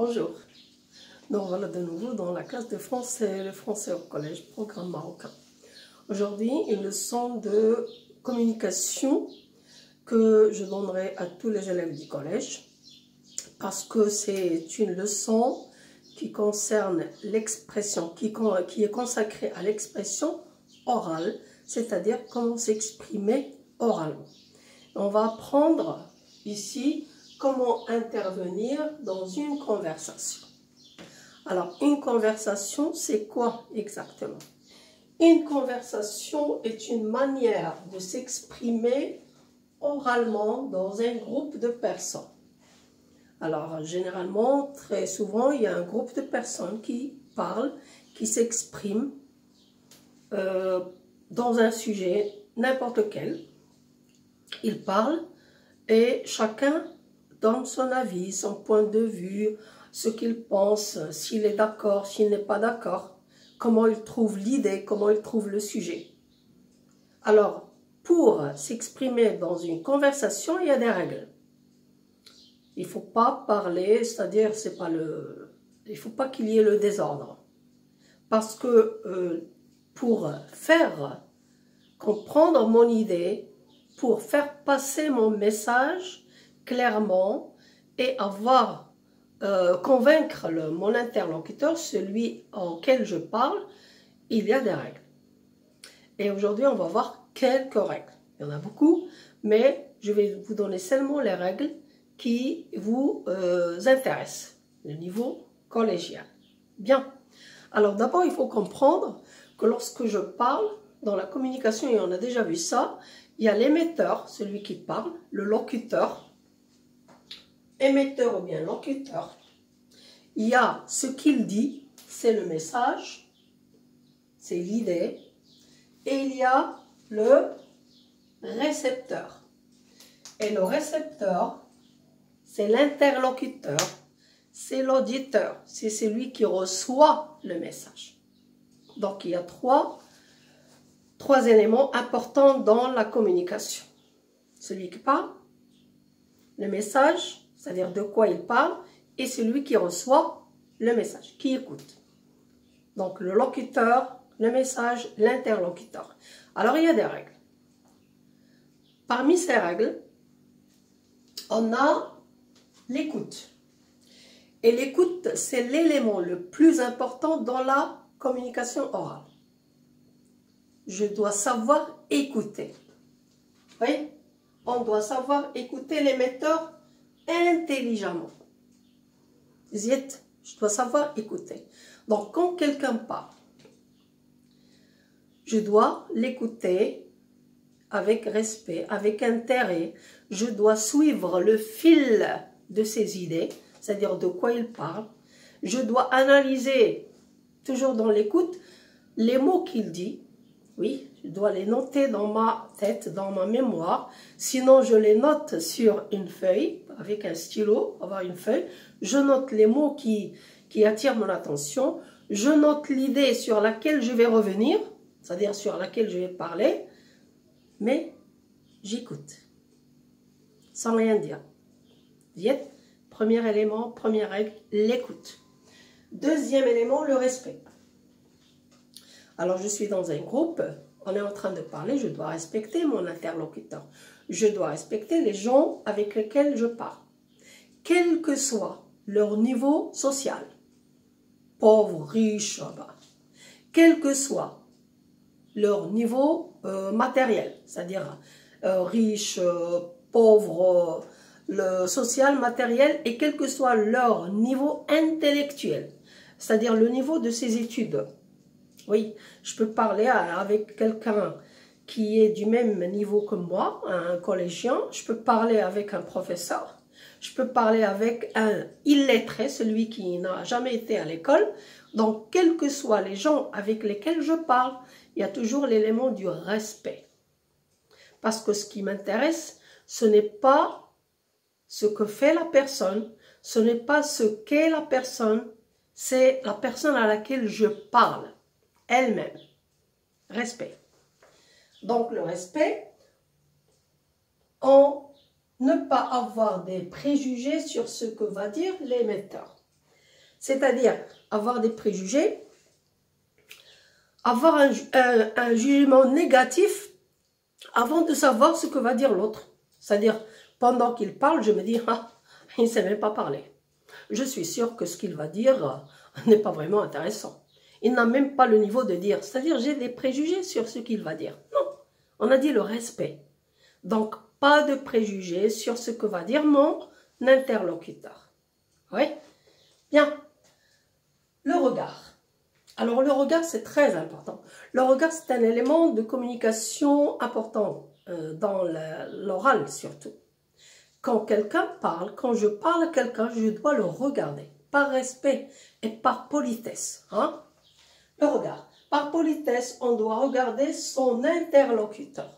Bonjour, nous voilà de nouveau dans la classe de français, le français au collège, programme marocain. Aujourd'hui, une leçon de communication que je donnerai à tous les élèves du collège parce que c'est une leçon qui concerne l'expression, qui est consacrée à l'expression orale, c'est-à-dire comment s'exprimer oralement. On va apprendre ici comment intervenir dans une conversation. Alors, une conversation, c'est quoi exactement? Une conversation est une manière de s'exprimer oralement dans un groupe de personnes. Alors, généralement, très souvent, il y a un groupe de personnes qui parlent, qui s'expriment dans un sujet, n'importe lequel. Ils parlent et chacun donne son avis, son point de vue, ce qu'il pense, s'il est d'accord, s'il n'est pas d'accord, comment il trouve l'idée, comment il trouve le sujet. Alors, pour s'exprimer dans une conversation, il y a des règles. Il ne faut pas parler, c'est-à-dire, il ne faut pas qu'il y ait le désordre. Parce que pour faire comprendre mon idée, pour faire passer mon message clairement et convaincre mon interlocuteur, celui auquel je parle, il y a des règles. Et aujourd'hui, on va voir quelques règles. Il y en a beaucoup, mais je vais vous donner seulement les règles qui vous intéressent, le niveau collégial. Bien. Alors d'abord, il faut comprendre que lorsque je parle, dans la communication, et on a déjà vu ça, il y a l'émetteur, celui qui parle, le locuteur, émetteur ou bien locuteur. Il y a ce qu'il dit, c'est le message, c'est l'idée, et il y a le récepteur. Et le récepteur, c'est l'interlocuteur, c'est l'auditeur, c'est celui qui reçoit le message. Donc il y a trois éléments importants dans la communication. Celui qui parle, le message, c'est-à-dire de quoi il parle, et celui qui reçoit le message, qui écoute. Donc le locuteur, le message, l'interlocuteur. Alors il y a des règles. Parmi ces règles, on a l'écoute. Et l'écoute, c'est l'élément le plus important dans la communication orale. Je dois savoir écouter. Vous voyez? On doit savoir écouter l'émetteur intelligemment. Ziet, je dois savoir écouter. Donc, quand quelqu'un parle, je dois l'écouter avec respect, avec intérêt. Je dois suivre le fil de ses idées, c'est-à-dire de quoi il parle. Je dois analyser, toujours dans l'écoute, les mots qu'il dit. Oui, je dois les noter dans ma tête, dans ma mémoire. Sinon, je les note sur une feuille, avec un stylo, avoir une feuille. Je note les mots qui attirent mon attention. Je note l'idée sur laquelle je vais revenir, c'est-à-dire sur laquelle je vais parler. Mais j'écoute, sans rien dire. Premier élément, première règle, l'écoute. Deuxième élément, le respect. Alors, je suis dans un groupe, on est en train de parler, je dois respecter mon interlocuteur. Je dois respecter les gens avec lesquels je parle. Quel que soit leur niveau social, pauvre, riche, quel que soit leur niveau matériel, c'est-à-dire riche, pauvre, le social, matériel, et quel que soit leur niveau intellectuel, c'est-à-dire le niveau de ses études. Oui, je peux parler avec quelqu'un qui est du même niveau que moi, un collégien. Je peux parler avec un professeur. Je peux parler avec un illettré, celui qui n'a jamais été à l'école. Donc, quels que soient les gens avec lesquels je parle, il y a toujours l'élément du respect. Parce que ce qui m'intéresse, ce n'est pas ce que fait la personne, ce n'est pas ce qu'est la personne, c'est la personne à laquelle je parle. Elle-même. Respect. Donc le respect, ne pas avoir des préjugés sur ce que va dire l'émetteur. C'est-à-dire avoir des préjugés, avoir un jugement négatif avant de savoir ce que va dire l'autre. C'est-à-dire, pendant qu'il parle, je me dis, ah, il ne sait même pas parler. Je suis sûre que ce qu'il va dire n'est pas vraiment intéressant. Il n'a même pas le niveau de dire. C'est-à-dire, j'ai des préjugés sur ce qu'il va dire. Non, on a dit le respect. Donc, pas de préjugés sur ce que va dire mon interlocuteur. Oui? Bien. Le regard. Alors, le regard, c'est très important. Le regard, c'est un élément de communication important dans l'oral, surtout. Quand quelqu'un parle, quand je parle à quelqu'un, je dois le regarder. Par respect et par politesse. Hein? Le regard. Par politesse, on doit regarder son interlocuteur.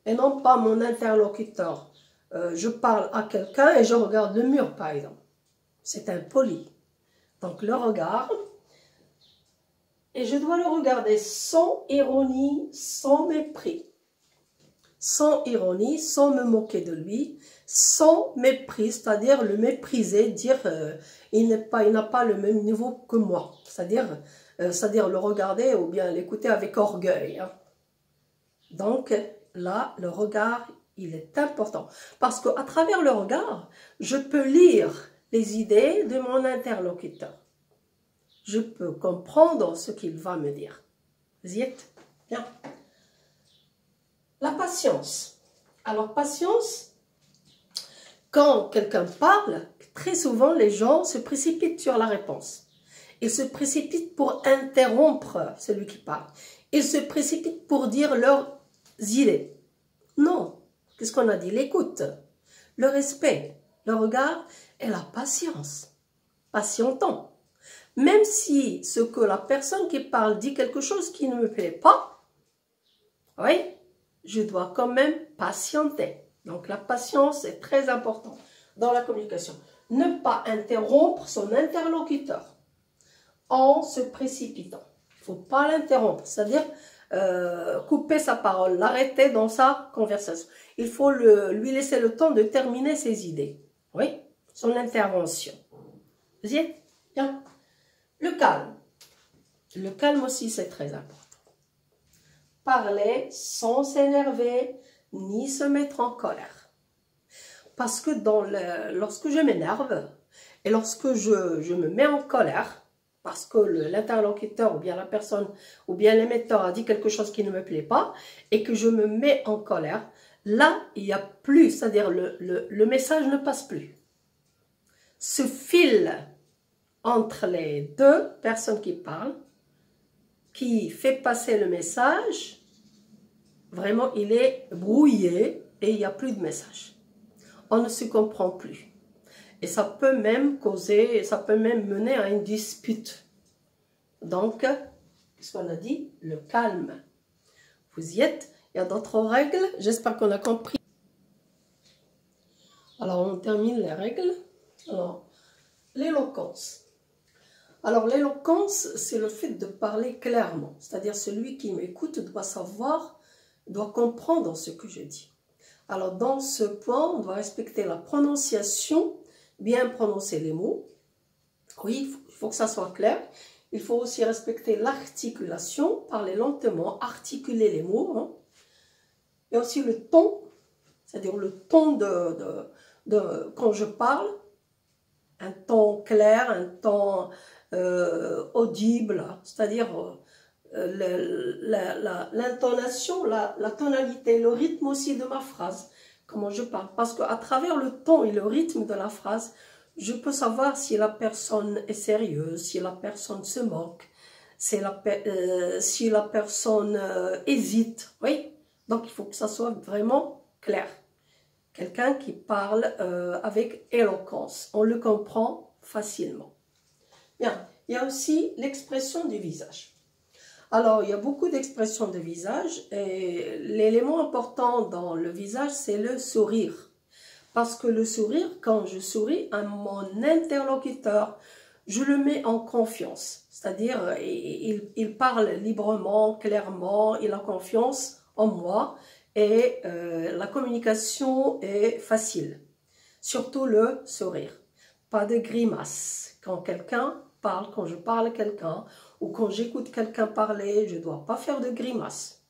Et non pas mon interlocuteur. Je parle à quelqu'un et je regarde le mur, par exemple. C'est impoli. Donc, le regard... Et je dois le regarder sans ironie, sans mépris. Sans ironie, sans me moquer de lui, sans mépris, c'est-à-dire le mépriser, dire il n'a pas le même niveau que moi. C'est-à-dire le regarder ou bien l'écouter avec orgueil. Hein. Donc là, le regard, il est important. Parce qu'à travers le regard, je peux lire les idées de mon interlocuteur. Je peux comprendre ce qu'il va me dire. Vous y êtes? Bien. La patience. Alors, patience, quand quelqu'un parle, très souvent, les gens se précipitent sur la réponse. Ils se précipitent pour interrompre celui qui parle. Ils se précipitent pour dire leurs idées. Non. Qu'est-ce qu'on a dit? L'écoute, le respect, le regard et la patience. Patientons. Même si ce que la personne qui parle dit quelque chose qui ne me plaît pas, oui, je dois quand même patienter. Donc la patience est très importante dans la communication. Ne pas interrompre son interlocuteur en se précipitant. Il ne faut pas l'interrompre, c'est-à-dire couper sa parole, l'arrêter dans sa conversation. Il faut lui laisser le temps de terminer ses idées. Oui, son intervention. Vous y êtes? Bien. Le calme. Le calme aussi, c'est très important. Parler sans s'énerver, ni se mettre en colère. Parce que lorsque je m'énerve, et lorsque je me mets en colère, parce que l'interlocuteur, ou bien la personne, ou bien l'émetteur a dit quelque chose qui ne me plaît pas, et que je me mets en colère, là, il n'y a plus, c'est-à-dire le message ne passe plus. Ce fil entre les deux personnes qui parlent, qui fait passer le message, vraiment il est brouillé et il n'y a plus de message. On ne se comprend plus. Et ça peut même causer, ça peut même mener à une dispute. Donc, qu'est-ce qu'on a dit? Le calme. Vous y êtes? Il y a d'autres règles. J'espère qu'on a compris. Alors, on termine les règles. Alors, l'éloquence. Alors, l'éloquence, c'est le fait de parler clairement. C'est-à-dire, celui qui m'écoute doit savoir, doit comprendre ce que je dis. Alors, dans ce point, on doit respecter la prononciation, bien prononcer les mots. Oui, il faut que ça soit clair. Il faut aussi respecter l'articulation, parler lentement, articuler les mots. Hein. Et aussi le ton, c'est-à-dire le ton quand je parle, un ton clair, un ton audible, c'est-à-dire l'intonation, la tonalité, le rythme aussi de ma phrase, comment je parle. Parce qu'à travers le ton et le rythme de la phrase, je peux savoir si la personne est sérieuse, si la personne se moque, si la personne hésite. Oui, donc il faut que ça soit vraiment clair. Quelqu'un qui parle avec éloquence, on le comprend facilement. Bien, il y a aussi l'expression du visage. Alors, il y a beaucoup d'expressions de visage et l'élément important dans le visage, c'est le sourire. Parce que le sourire, quand je souris à mon interlocuteur, je le mets en confiance. C'est-à-dire, il parle librement, clairement, il a confiance en moi et la communication est facile. Surtout le sourire. pas de grimace. Quand quelqu'un parle, quand je parle à quelqu'un, ou quand j'écoute quelqu'un parler, je ne dois pas faire de grimace.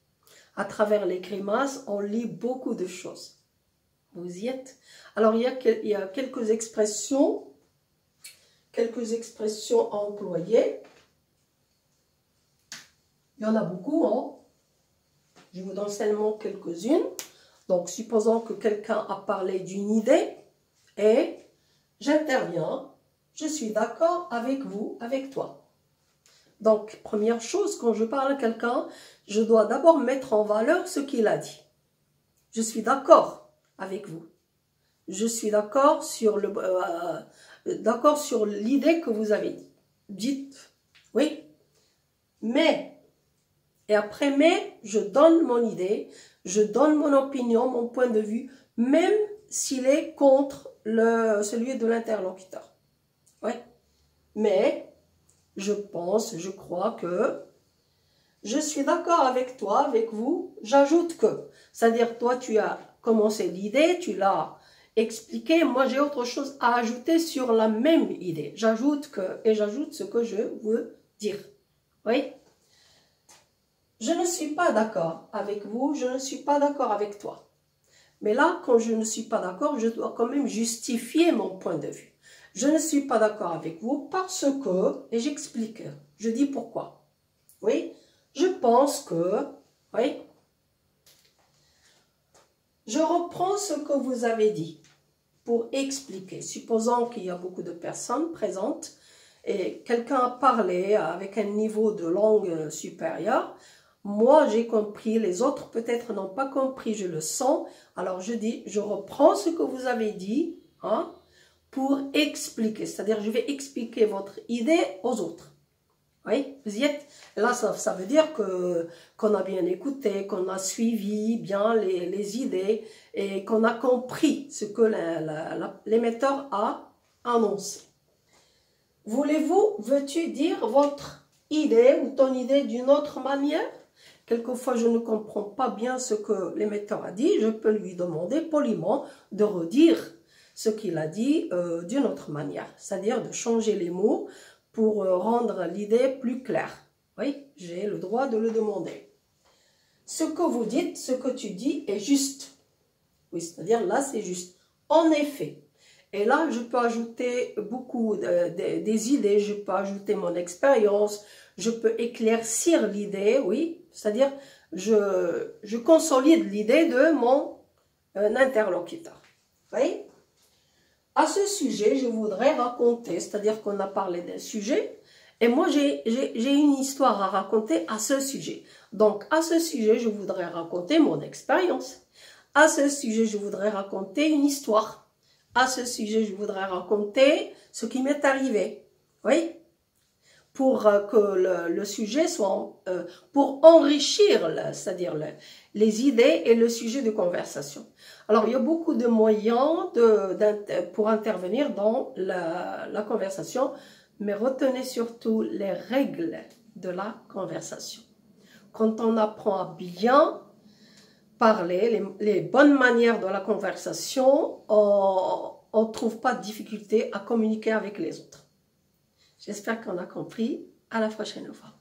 À travers les grimaces, on lit beaucoup de choses. Vous y êtes? Alors, il y a quelques expressions employées. Il y en a beaucoup, hein? Je vous donne seulement quelques-unes. Donc, supposons que quelqu'un a parlé d'une idée et j'interviens. Je suis d'accord avec vous, avec toi. Donc, première chose, quand je parle à quelqu'un, je dois d'abord mettre en valeur ce qu'il a dit. Je suis d'accord avec vous. Je suis d'accord sur l'idée que vous avez dite. Oui. Mais, et après mais, je donne mon idée, je donne mon opinion, mon point de vue, même s'il est contre celui de l'interlocuteur. Oui. Mais, je pense, je crois que je suis d'accord avec toi, avec vous, j'ajoute que. C'est-à-dire, toi, tu as commencé l'idée, tu l'as expliqué, moi, j'ai autre chose à ajouter sur la même idée. J'ajoute que, et j'ajoute ce que je veux dire. Oui? Je ne suis pas d'accord avec vous, je ne suis pas d'accord avec toi. Mais là, quand je ne suis pas d'accord, je dois quand même justifier mon point de vue. Je ne suis pas d'accord avec vous parce que, et j'explique, je dis pourquoi. Oui, je pense que, oui, je reprends ce que vous avez dit pour expliquer. Supposons qu'il y a beaucoup de personnes présentes et quelqu'un a parlé avec un niveau de langue supérieur. Moi, j'ai compris, les autres peut-être n'ont pas compris, je le sens. Alors, je dis, je reprends ce que vous avez dit, hein, pour expliquer. C'est-à-dire, je vais expliquer votre idée aux autres. Oui, vous y êtes. Là, ça veut dire qu'on a bien écouté, qu'on a suivi bien les idées et qu'on a compris ce que l'émetteur a annoncé. Veux-tu dire votre idée ou ton idée d'une autre manière? Quelquefois, je ne comprends pas bien ce que l'émetteur a dit. Je peux lui demander poliment de redire ce qu'il a dit d'une autre manière. C'est-à-dire de changer les mots pour rendre l'idée plus claire. Oui, j'ai le droit de le demander. Ce que vous dites, ce que tu dis est juste. Oui, c'est-à-dire là, c'est juste. En effet. Et là, je peux ajouter beaucoup des idées, je peux ajouter mon expérience, je peux éclaircir l'idée, oui. C'est-à-dire, je consolide l'idée de mon interlocuteur. Oui. À ce sujet, je voudrais raconter, c'est-à-dire qu'on a parlé d'un sujet, et moi j'ai une histoire à raconter à ce sujet. Donc à ce sujet, je voudrais raconter mon expérience. À ce sujet, je voudrais raconter une histoire. À ce sujet, je voudrais raconter ce qui m'est arrivé. Oui, pour que le sujet soit, pour enrichir, c'est-à-dire les idées et le sujet de conversation. Alors, il y a beaucoup de moyens pour intervenir dans la conversation, mais retenez surtout les règles de la conversation. Quand on apprend à bien parler, les bonnes manières de la conversation, on ne trouve pas de difficulté à communiquer avec les autres. J'espère qu'on a compris. À la prochaine fois.